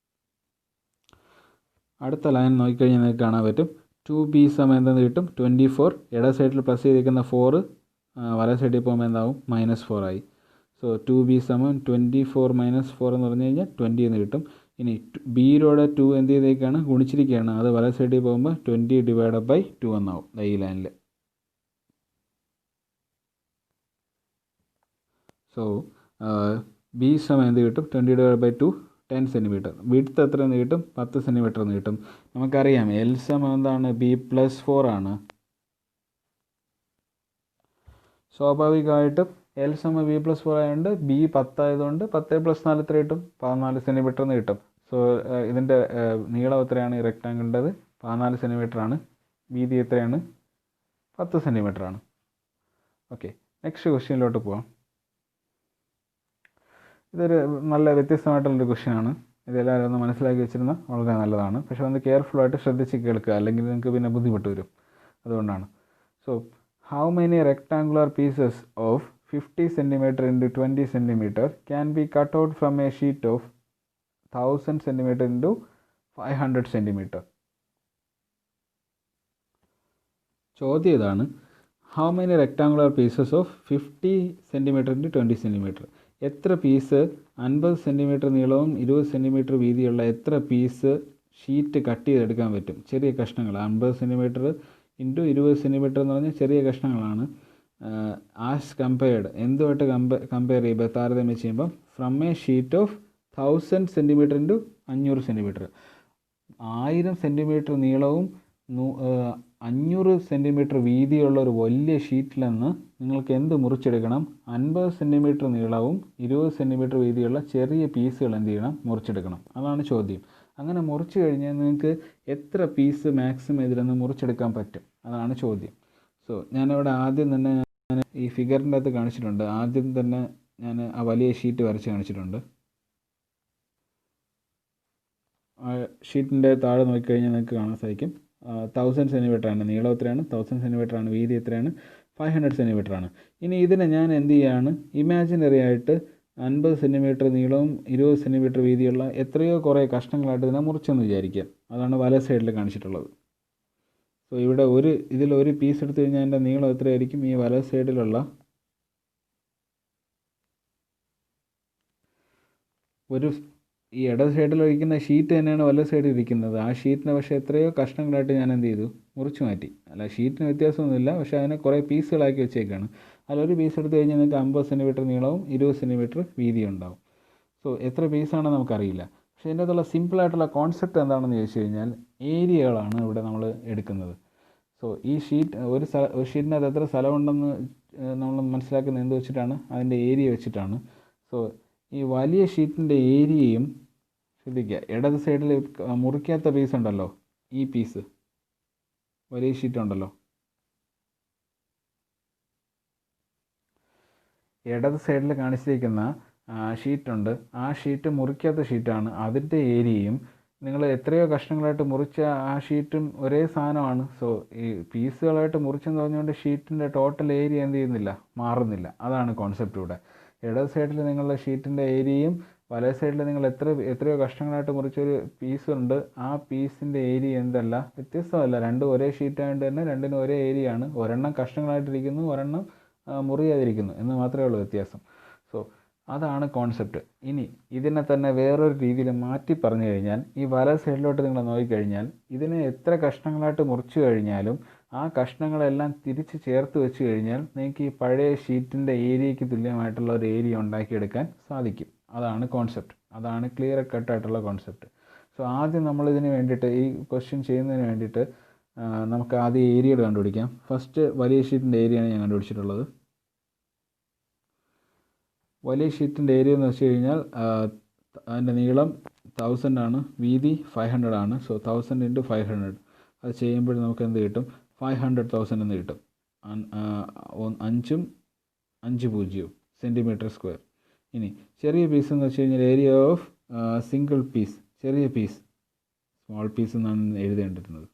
അടുത്ത ലൈൻ നോക്കിക്കഴിഞ്ഞാൽ നിങ്ങൾക്ക് കാണാൻ പറ്റും 2b സമയം എന്തെന്ന് കിട്ടും 24. ഇട സൈഡിൽ പ്ലസ് ചെയ്തിരിക്കുന്ന 4 വല സൈഡിൽ പോകുമ്പോൾ എന്താവും -4 ആയി. സോ 2b സമം 24 - 4 എന്ന് പറഞ്ഞു കഴിഞ്ഞാൽ 20 എന്ന് കിട്ടും. ഇനി ബിയിലൂടെ 2 എന്ത് ചെയ്തേക്കാണ്, ഗുണിച്ചിരിക്കുകയാണ്. അത് വല സൈഡിൽ പോകുമ്പോൾ 20/2 എന്നാവും ഈ ലൈനിൽ. സോ ബി സമയം എന്ത് കിട്ടും 20/2 10 സെൻറ്റിമീറ്റർ. വിഡ്ത്ത് എത്ര എന്ന് കിട്ടും 10 സെൻറ്റിമീറ്റർ എന്ന് കിട്ടും. നമുക്കറിയാം എൽ സമം എന്താണ് b+4 ആണ്. സ്വാഭാവികമായിട്ടും എൽ സമം b+4 ആയതുകൊണ്ട് ബി 10 ആയതുകൊണ്ട് 10 + 4 എത്ര കിട്ടും 14 സെൻറ്റിമീറ്റർ എന്ന് കിട്ടും. സോ ഇതിൻ്റെ നീളം എത്രയാണ് ഈ റെക്റ്റാങ്കിളിൻ്റെത് 14 സെൻറ്റിമീറ്റർ ആണ്. വീതി എത്രയാണ് 10 സെൻറ്റിമീറ്റർ ആണ്. ഓക്കെ, നെക്സ്റ്റ് ക്വസ്റ്റ്യനിലോട്ട് പോവാം. ഇതൊരു നല്ല വ്യത്യസ്തമായിട്ടുള്ളൊരു ക്വസ്റ്റ്യനാണ്. ഇതെല്ലാവരും ഒന്ന് മനസ്സിലാക്കി വെച്ചിരുന്നാൽ വളരെ നല്ലതാണ്. പക്ഷേ ഒന്ന് കെയർഫുള്ളായിട്ട് ശ്രദ്ധിച്ച് കേൾക്കുക, അല്ലെങ്കിൽ നിങ്ങൾക്ക് പിന്നെ ബുദ്ധിമുട്ട് വരും. അതുകൊണ്ടാണ്. So how many rectangular pieces of 50 centimetre into 20 centimetre can be cut out from A sheet of 1000 centimetre into 500 centimetre? ചോദ്യം ഇതാണ്, how many rectangular pieces of 50 centimetre into 20 centimetre, എത്ര പീസ് 50 സെൻറ്റിമീറ്റർ നീളവും 20 സെൻറ്റിമീറ്റർ വീതിയുള്ള എത്ര piece sheet cut ചെയ്തെടുക്കാൻ പറ്റും? ചെറിയ കഷ്ണങ്ങൾ 50 സെൻറ്റിമീറ്റർ ഇൻറ്റു 20 സെൻറ്റിമീറ്റർ എന്ന് പറഞ്ഞാൽ ചെറിയ കഷ്ണങ്ങളാണ്. ആസ് കമ്പയർഡ് എന്തുമായിട്ട് കമ്പയർ ചെയ്യുമ്പോൾ താരതമ്യം ചെയ്യുമ്പോൾ from A sheet of 1000 centimetre into 500 centimetre, 1000 centimetre നീളവും 500 സെൻറ്റിമീറ്റർ വീതിയുള്ള ഒരു വലിയ ഷീറ്റിൽ നിന്ന് നിങ്ങൾക്ക് എന്ത് മുറിച്ചെടുക്കണം? 50 സെൻറ്റിമീറ്റർ നീളവും 20 സെൻറ്റിമീറ്റർ വീതിയുള്ള ചെറിയ പീസുകൾ എന്ത് ചെയ്യണം? മുറിച്ചെടുക്കണം. അതാണ് ചോദ്യം. അങ്ങനെ മുറിച്ച് കഴിഞ്ഞാൽ നിങ്ങൾക്ക് എത്ര പീസ് മാക്സിമം ഇതിൽ നിന്ന് മുറിച്ചെടുക്കാൻ പറ്റും? അതാണ് ചോദ്യം. സോ ഞാനിവിടെ ആദ്യം തന്നെ ഞാൻ ഈ ഫിഗറിൻ്റെ അകത്ത് കാണിച്ചിട്ടുണ്ട്. ആദ്യം തന്നെ ഞാൻ ആ വലിയ ഷീറ്റ് വരച്ച് കാണിച്ചിട്ടുണ്ട്. ആ ഷീറ്റിൻ്റെ താഴെ നോക്കിക്കഴിഞ്ഞാൽ നിങ്ങൾക്ക് കാണാൻ സാധിക്കും 1000 സെൻറ്റിമീറ്റർ ആണ് നീളം, എത്രയാണ് 1000 സെൻറ്റിമീറ്റർ ആണ്. വീതി എത്രയാണ് 500 സെൻറ്റിമീറ്റർ ആണ്. ഇനി ഇതിനെ ഞാൻ എന്ത് ചെയ്യുകയാണ്, ഇമാജിനറി ആയിട്ട് 50 സെൻറ്റിമീറ്റർ നീളവും 20 സെൻറ്റിമീറ്റർ വീതിയുള്ള എത്രയോ കുറേ കഷ്ണങ്ങളായിട്ട് ഇതിനെ മുറിച്ചെന്ന് വിചാരിക്കുക. അതാണ് വല സൈഡിൽ കാണിച്ചിട്ടുള്ളത്. സോ ഇവിടെ ഇതിലൊരു പീസ് എടുത്തു കഴിഞ്ഞാൽ അതിൻ്റെ നീളം എത്രയായിരിക്കും? ഈ വല സൈഡിലുള്ള ഈ ഇട സൈഡിൽ ഇരിക്കുന്ന ഷീറ്റ് തന്നെയാണ് വല സൈഡിൽ ഇരിക്കുന്നത്. ആ ഷീറ്റിനെ പക്ഷേ എത്രയോ കഷ്ണങ്ങളായിട്ട് ഞാൻ എന്ത് ചെയ്തു? മുറിച്ച് മാറ്റി. അല്ല, ഷീറ്റിന് വ്യത്യാസമൊന്നുമില്ല, പക്ഷേ അതിനെ കുറേ പീസുകളാക്കി വെച്ചേക്കാണ്. അതിലൊരു പീസ് എടുത്തു കഴിഞ്ഞാൽ നിങ്ങൾക്ക് 50 സെൻറ്റിമീറ്റർ നീളവും 20 സെൻറ്റിമീറ്റർ വീതിയും ഉണ്ടാവും. സോ എത്ര പീസാണെന്ന് നമുക്കറിയില്ല. പക്ഷേ ഇതിൻ്റെ അകത്തുള്ള സിമ്പിളായിട്ടുള്ള കോൺസെപ്റ്റ് എന്താണെന്ന് ചോദിച്ചു കഴിഞ്ഞാൽ ഏരിയകളാണ് ഇവിടെ നമ്മൾ എടുക്കുന്നത്. സോ ഈ ഒരു ഷീറ്റിനകത്ത് എത്ര സ്ഥലമുണ്ടെന്ന് നമ്മൾ മനസ്സിലാക്കുന്നത് എന്ത് വെച്ചിട്ടാണ്? അതിൻ്റെ ഏരിയ വെച്ചിട്ടാണ്. സോ ഈ വലിയ ഷീറ്റിൻ്റെ ഏരിയയും ശ്രദ്ധിക്കുക. ഇടത് സൈഡിൽ മുറിക്കാത്ത പീസ് ഉണ്ടല്ലോ, ഈ പീസ് വലിയ ഷീറ്റ് ഉണ്ടല്ലോ, ഇടത് സൈഡിൽ കാണിച്ചിരിക്കുന്ന ഷീറ്റുണ്ട്. ആ ഷീറ്റ് മുറിക്കാത്ത ഷീറ്റാണ്. അതിൻ്റെ ഏരിയയും നിങ്ങൾ എത്രയോ കഷ്ണങ്ങളായിട്ട് മുറിച്ച ആ ഷീറ്റും ഒരേ സാധനമാണ്. സോ ഈ പീസുകളായിട്ട് മുറിച്ചെന്ന് പറഞ്ഞുകൊണ്ട് ഷീറ്റിൻ്റെ ടോട്ടൽ ഏരിയ എന്ത് ചെയ്യുന്നില്ല, മാറുന്നില്ല. അതാണ് കോൺസെപ്റ്റ് ഇവിടെ. ഇടത് സൈഡിൽ നിങ്ങളുടെ ഷീറ്റിൻ്റെ ഏരിയയും വല സൈഡിൽ നിങ്ങൾ എത്രയോ കഷ്ണങ്ങളായിട്ട് മുറിച്ചൊരു പീസുണ്ട്. ആ പീസിൻ്റെ ഏരിയ എന്തല്ല, വ്യത്യസ്തമല്ല. രണ്ടും ഒരേ ഷീറ്റായതുകൊണ്ട് തന്നെ രണ്ടിനും ഒരേ ഏരിയ ആണ്. ഒരെണ്ണം കഷ്ണങ്ങളായിട്ടിരിക്കുന്നു, ഒരെണ്ണം മുറിയാതിരിക്കുന്നു എന്ന് മാത്രമേ ഉള്ളൂ വ്യത്യാസം. സോ അതാണ് കോൺസെപ്റ്റ്. ഇനി ഇതിനെ തന്നെ വേറൊരു രീതിയിൽ മാറ്റി പറഞ്ഞു കഴിഞ്ഞാൽ, ഈ വല സൈഡിലോട്ട് നിങ്ങൾ നോക്കിക്കഴിഞ്ഞാൽ ഇതിനെ എത്ര കഷ്ണങ്ങളായിട്ട് മുറിച്ചു കഴിഞ്ഞാലും ആ കഷ്ണങ്ങളെല്ലാം തിരിച്ച് ചേർത്ത് വെച്ച് കഴിഞ്ഞാൽ നിങ്ങൾക്ക് ഈ പഴയ ഷീറ്റിൻ്റെ ഏരിയയ്ക്ക് തുല്യമായിട്ടുള്ള ഒരു ഏരിയ ഉണ്ടാക്കിയെടുക്കാൻ സാധിക്കും. അതാണ് കോൺസെപ്റ്റ്. അതാണ് ക്ലിയർ കട്ടായിട്ടുള്ള കോൺസെപ്റ്റ്. സോ ആദ്യം നമ്മളിതിന് വേണ്ടിയിട്ട്, ഈ ക്വസ്റ്റ്യൻ ചെയ്യുന്നതിന് വേണ്ടിയിട്ട് നമുക്ക് ആദ്യം ഏരിയകൾ കണ്ടുപിടിക്കാം. ഫസ്റ്റ് വലിയ ഷീറ്റിൻ്റെ ഏരിയയാണ് ഞാൻ കണ്ടുപിടിച്ചിട്ടുള്ളത്. വലിയ ഷീറ്റിൻ്റെ ഏരിയ എന്ന് വെച്ച് കഴിഞ്ഞാൽ അതിൻ്റെ നീളം 1000 ആണ്, വീതി 500 ആണ്. സോ 1000 × 500 അത് ചെയ്യുമ്പോൾ നമുക്ക് എന്ത് കിട്ടും? 500,000 എന്ന് കിട്ടും. 5 0 സെൻറ്റിമീറ്റർ സ്ക്വയർ. ഇനി ചെറിയ പീസ് എന്ന് വെച്ച് കഴിഞ്ഞാൽ ഏരിയ ഓഫ് സിംഗിൾ പീസ്, ചെറിയ പീസ്, സ്മോൾ പീസ് എന്നാണ് എഴുതേണ്ടിരുന്നത്.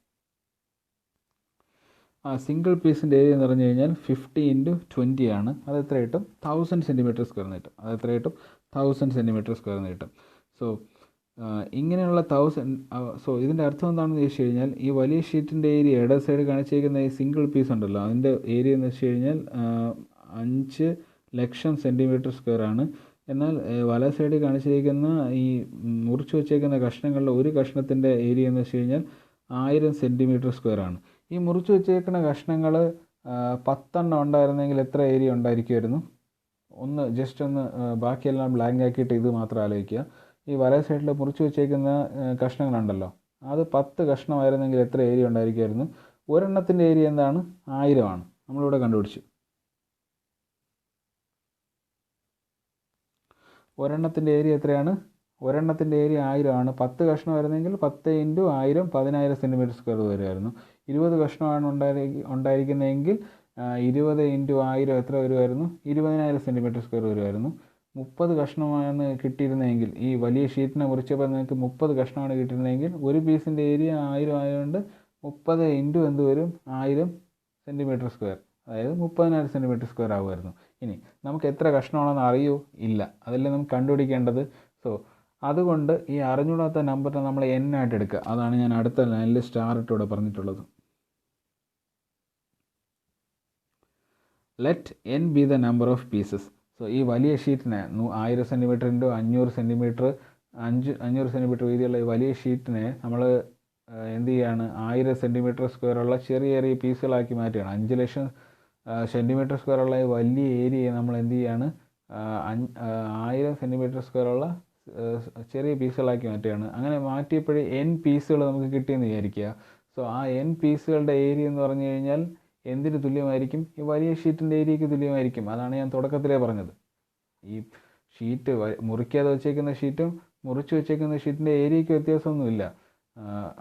ആ സിംഗിൾ പീസിൻ്റെ ഏരിയ എന്ന് പറഞ്ഞു കഴിഞ്ഞാൽ 50 × 20 ആണ്. അത് എത്ര കിട്ടും? 1000 സെൻറ്റിമീറ്റർ സ്ക്വയർ എന്ന് കിട്ടും. അത് എത്ര കിട്ടും? 1000 സെൻറ്റിമീറ്റർ സ്ക്വയർ എന്ന് കിട്ടും. സോ ഇങ്ങനെയുള്ള 1000. സോ ഇതിൻ്റെ അർത്ഥം എന്താണെന്ന് ചോദിച്ചു കഴിഞ്ഞാൽ ഈ വലിയ ഷീറ്റിൻ്റെ ഏരിയ ഇട സൈഡ് കാണിച്ചിരിക്കുന്ന ഈ സിംഗിൾ പീസ് ഉണ്ടല്ലോ, അതിൻ്റെ ഏരിയ എന്ന് വെച്ച് കഴിഞ്ഞാൽ 5 ലക്ഷം സെൻറ്റിമീറ്റർ സ്ക്വയർ ആണ്. എന്നാൽ വല സൈഡിൽ കാണിച്ചിരിക്കുന്ന ഈ മുറിച്ച് വെച്ചേക്കുന്ന കഷ്ണങ്ങളുടെ ഒരു കഷ്ണത്തിൻ്റെ ഏരിയ എന്ന് വെച്ച് കഴിഞ്ഞാൽ 1000 സെൻറ്റിമീറ്റർ സ്ക്വയർ ആണ്. ഈ മുറിച്ച് വെച്ചേക്കുന്ന കഷ്ണങ്ങൾ 10 എണ്ണം ഉണ്ടായിരുന്നെങ്കിൽ എത്ര ഏരിയ ഉണ്ടായിരിക്കുമായിരുന്നു? ജസ്റ്റ് ഒന്ന് ബാക്കിയെല്ലാം ബ്ലാങ്ക് ആക്കിയിട്ട് ഇത് മാത്രം ആലോചിക്കുക. ഈ വല സൈഡിൽ മുറിച്ച് വെച്ചേക്കുന്ന കഷ്ണങ്ങളുണ്ടല്ലോ, അത് 10 കഷ്ണമായിരുന്നെങ്കിൽ എത്ര ഏരിയ ഉണ്ടായിരിക്കുമായിരുന്നു? ഒരെണ്ണത്തിൻ്റെ ഏരിയ എന്താണ്? 1000 ആണ്. നമ്മളിവിടെ കണ്ടുപിടിച്ചു. ഒരെണ്ണത്തിൻ്റെ ഏരിയ എത്രയാണ്? ഒരെണ്ണത്തിൻ്റെ ഏരിയ 1000 ആണ്. 10 കഷ്ണം വരുന്നെങ്കിൽ 10 × 1000 10,000 സെൻറ്റിമീറ്റർ സ്ക്വയർ വരുമായിരുന്നു. 20 കഷ്ണമാണ് ഉണ്ടായിരിക്കുന്നതെങ്കിൽ 20 × 1000 എത്ര വരുമായിരുന്നു? 20,000 സെൻറ്റിമീറ്റർ സ്ക്വയർ വരുമായിരുന്നു. 30 കഷ്ണമാണ് കിട്ടിയിരുന്നതെങ്കിൽ, ഈ വലിയ ഷീറ്റിനെ മുറിച്ചപ്പോൾ നിങ്ങൾക്ക് 30 കഷ്ണമാണ് കിട്ടിയിരുന്നതെങ്കിൽ ഒരു പീസിൻ്റെ ഏരിയ 1000 ആയതുകൊണ്ട് 30 × എന്ത് വരും? 1000 സെൻറ്റിമീറ്റർ സ്ക്വയർ, അതായത് 30,000 സെൻറ്റിമീറ്റർ സ്ക്വയർ ആകുമായിരുന്നു. ഇനി നമുക്ക് എത്ര കഷ്ണമാണെന്ന് അറിയോ? ഇല്ല. അതല്ലേ നമുക്ക് കണ്ടുപിടിക്കേണ്ടത്. സോ അതുകൊണ്ട് ഈ അറിഞ്ഞൂടാത്ത നമ്പറിനെ നമ്മൾ n ആയിട്ട് എടുക്കുക. അതാണ് ഞാൻ അടുത്ത ലൈനിൽ സ്റ്റാർ ഇട്ടൂടെ പറഞ്ഞിട്ടുള്ളത്. Let n B the number of pieces. So ഈ വലിയ ഷീറ്റിനെ 1000 സെൻറ്റിമീറ്റർ × 500 സെൻറ്റിമീറ്റർ 500 സെൻറ്റിമീറ്റർ വീതിയുള്ള ഈ വലിയ ഷീറ്റിനെ നമ്മൾ എന്ത് ചെയ്യുകയാണ്? 1000 സെൻറ്റിമീറ്റർ സ്ക്വയറുള്ള ചെറിയ ചെറിയ പീസുകളാക്കി മാറ്റുകയാണ്. 5 ലക്ഷം സെൻറ്റിമീറ്റർ സ്ക്വയറുള്ള ഈ വലിയ ഏരിയയെ നമ്മൾ എന്ത് ചെയ്യുകയാണ്? 1000 സെൻറ്റിമീറ്റർ സ്ക്വയറുള്ള ചെറിയ പീസുകളാക്കി മാറ്റുകയാണ്. അങ്ങനെ മാറ്റിയപ്പോഴേ n പീസുകൾ നമുക്ക് കിട്ടിയെന്ന് വിചാരിക്കുക. സോ ആ n പീസുകളുടെ ഏരിയ എന്ന് പറഞ്ഞു കഴിഞ്ഞാൽ എന്തിന് തുല്യമായിരിക്കും? ഈ വലിയ ഷീറ്റിൻ്റെ ഏരിയയ്ക്ക് തുല്യമായിരിക്കും. അതാണ് ഞാൻ തുടക്കത്തിലേ പറഞ്ഞത്. ഈ ഷീറ്റ് മുറിക്കാതെ വെച്ചേക്കുന്ന ഷീറ്റും മുറിച്ച് വെച്ചേക്കുന്ന ഷീറ്റിൻ്റെ ഏരിയയ്ക്ക് വ്യത്യാസമൊന്നുമില്ല.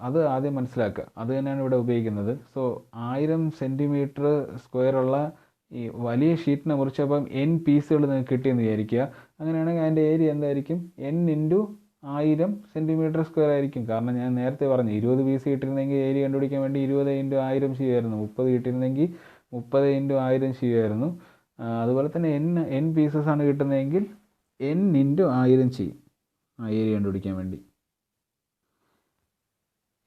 അത് ആദ്യം മനസ്സിലാക്കുക. അത് തന്നെയാണ് ഇവിടെ ഉപയോഗിക്കുന്നത്. സോ 1000 സെൻറ്റിമീറ്റർ സ്ക്വയറുള്ള ഈ വലിയ ഷീറ്റിനെ മുറിച്ചപ്പം n പീസുകൾ നിങ്ങൾക്ക് കിട്ടിയെന്ന് വിചാരിക്കുക. അങ്ങനെയാണെങ്കിൽ അതിൻ്റെ ഏരിയ എന്തായിരിക്കും? n × 1000 സെൻറ്റിമീറ്റർ സ്ക്വയർ ആയിരിക്കും. കാരണം ഞാൻ നേരത്തെ പറഞ്ഞു 20 പീസ് കിട്ടിയിരുന്നെങ്കിൽ ഏരിയ കണ്ടുപിടിക്കാൻ വേണ്ടി 20 × 1000 ചെയ്യുമായിരുന്നു. 30 കിട്ടിയിരുന്നെങ്കിൽ 30 × 1000 ചെയ്യുമായിരുന്നു. അതുപോലെ തന്നെ n പീസസ് ആണ് കിട്ടുന്നതെങ്കിൽ n × 1000 ചെയ്യും ആ ഏരിയ കണ്ടുപിടിക്കാൻ വേണ്ടി.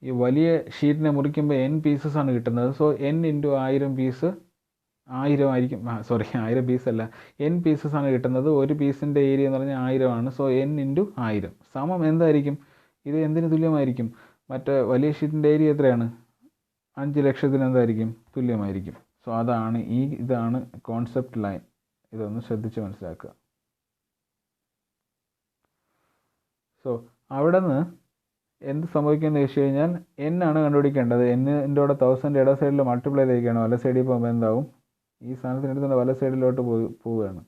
ഈ വലിയ ഷീറ്റിനെ മുറിക്കുമ്പോൾ n പീസസ് ആണ് കിട്ടുന്നത്. സോ n × 1000 പീസ് 1000 ആയിരിക്കും. 1000 പീസല്ല, n പീസസ് ആണ് കിട്ടുന്നത്. ഒരു പീസിൻ്റെ ഏരിയ എന്ന് പറഞ്ഞാൽ 1000 ആണ്. സോ n × 1000 സമം എന്തായിരിക്കും? ഇത് എന്തിന് തുല്യമായിരിക്കും? മറ്റേ വലിയ ഷീറ്റിൻ്റെ ഏരിയ എത്രയാണ്? 5 ലക്ഷത്തിന് എന്തായിരിക്കും? തുല്യമായിരിക്കും. സോ ഇതാണ് കോൺസെപ്റ്റ് ലൈൻ. ഇതൊന്ന് ശ്രദ്ധിച്ച് മനസ്സിലാക്കുക. സോ അവിടെ നിന്ന് എന്ത് സംഭവിക്കുമെന്ന് ചോദിച്ചു കഴിഞ്ഞാൽ n ആണ് കണ്ടുപിടിക്കേണ്ടത്. n-ൻ്റെ കൂടെ 1000 ഇട സൈഡിൽ മൾട്ടിപ്ലൈ ചെയ്തിരിക്കുകയാണ്. വല സൈഡിൽ പോകുമ്പോൾ എന്താവും? ഈ സാധനത്തിനടുത്ത് വല സൈഡിലോട്ട് പോവുകയാണ്.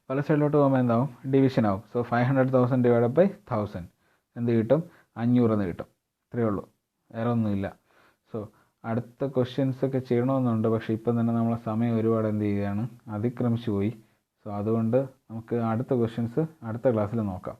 വല സൈഡിലോട്ട് പോകുമ്പോൾ എന്താവും? ഡിവിഷൻ ആവും. സോ 500,000 / 1000 എന്ത് കിട്ടും? 500 എന്ന് കിട്ടും. ഇത്രയേ ഉള്ളൂ, വേറെ ഒന്നുമില്ല. സോ അടുത്ത ക്വസ്റ്റ്യൻസ് ഒക്കെ ചെയ്യണമെന്നുണ്ട്, പക്ഷേ ഇപ്പം തന്നെ നമ്മളെ സമയം ഒരുപാട് എന്ത് ചെയ്യുകയാണ്? അതിക്രമിച്ചു പോയി. സോ അതുകൊണ്ട് നമുക്ക് അടുത്ത ക്വസ്റ്റ്യൻസ് അടുത്ത ക്ലാസ്സിൽ നോക്കാം.